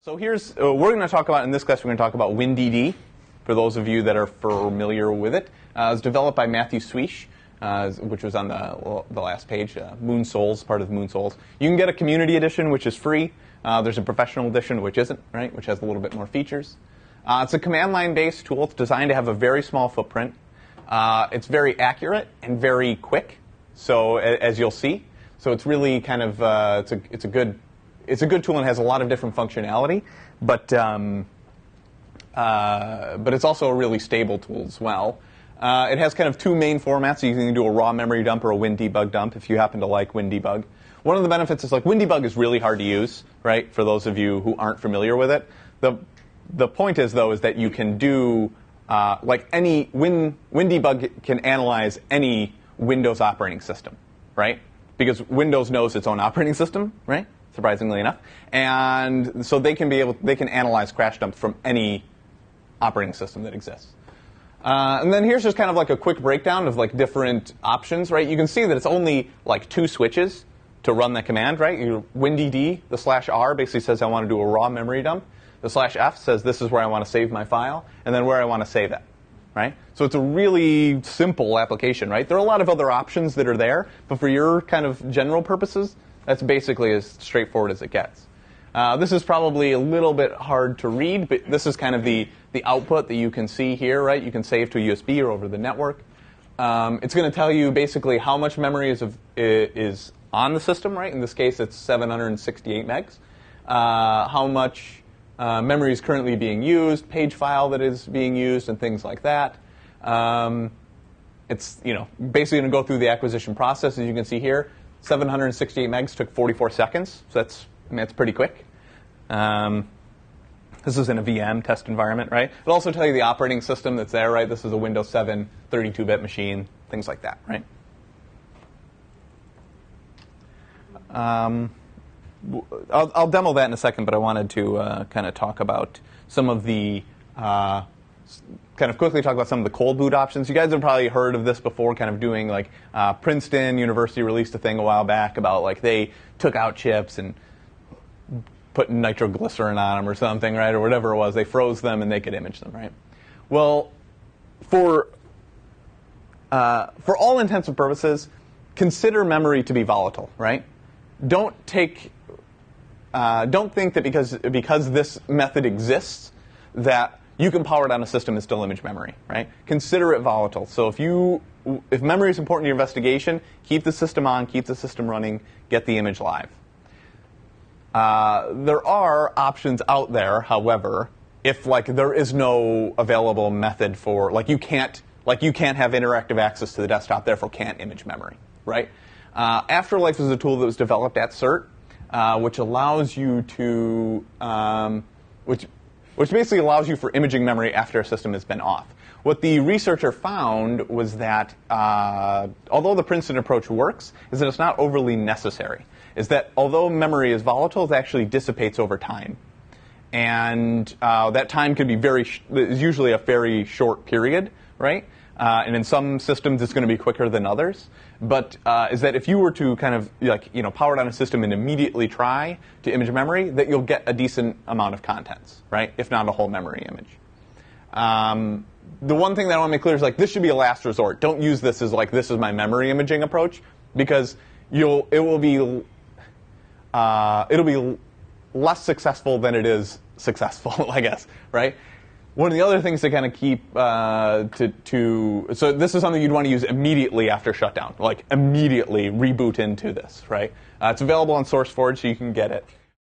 So here's, we're going to talk about, in this class, we're going to talk about WinDD, for those of you that are familiar with it. It was developed by Matthew Swish, which was on the last page, Moon Souls, part of Moon Souls. You can get a community edition, which is free. There's a professional edition, which isn't, right, which has a little bit more features. It's a command line-based tool. It's designed to have a very small footprint. It's very accurate and very quick, so as you'll see. So it's really kind of, it's a good tool and has a lot of different functionality, but it's also a really stable tool as well. It has kind of two main formats. So you can do a raw memory dump or a WinDebug dump if you happen to like WinDebug. One of the benefits is like WinDebug is really hard to use, right? For those of you who aren't familiar with it, the point is though is that you can do like any WinDebug can analyze any Windows operating system, right? Because Windows knows its own operating system, right? Surprisingly enough, and so they can analyze crash dumps from any operating system that exists. And then here's just kind of like a quick breakdown of like different options, right? You can see that it's only like 2 switches to run that command, right? WinDD, the /R basically says I want to do a raw memory dump. The /F says this is where I want to save my file, and then where I want to save it, right? So it's a really simple application, right? There are a lot of other options that are there, but for your kind of general purposes, that's basically as straightforward as it gets. This is probably a little bit hard to read, but this is kind of the output that you can see here, right? You can save to a USB or over the network. It's going to tell you basically how much memory is on the system, right? In this case, it's 768 megs. How much memory is currently being used, page file that is being used, and things like that. It's basically going to go through the acquisition process, as you can see here. 768 megs took 44 seconds, so that's pretty quick. This is in a VM test environment, right? It'll also tell you the operating system that's there, right? This is a Windows 7 32-bit machine, things like that, right? I'll demo that in a second, but I wanted to kind of talk about some of the kind of quickly talk about some of the cold boot options. You guys have probably heard of this before, kind of doing like Princeton University released a thing a while back about like they took out chips and put nitroglycerin on them or something, right, or whatever it was. They froze them and they could image them, right? Well, for all intents and purposes, consider memory to be volatile, right? Don't think that because this method exists that you can power down a system and still image memory, right? Consider it volatile. So if memory is important to your investigation, keep the system on, keep the system running, get the image live. There are options out there, however, if like there is no available method for you can't have interactive access to the desktop, therefore can't image memory, right? Afterlife is a tool that was developed at CERT, which allows you to which basically allows you for imaging memory after a system has been off. What the researcher found was that although the Princeton approach works, is that it's not overly necessary. Is that although memory is volatile, it actually dissipates over time. And that time could be is usually a very short period, right? And in some systems, it's going to be quicker than others. But is that if you were to kind of power down a system and immediately try to image memory, that you'll get a decent amount of contents, right? If not a whole memory image. The one thing that I want to make clear is this should be a last resort. Don't use this as this is my memory imaging approach, because it'll be less successful than it is successful, I guess, right? One of the other things to kind of keep so this is something you'd want to use immediately after shutdown, immediately reboot into this, right? It's available on SourceForge, so you can get it.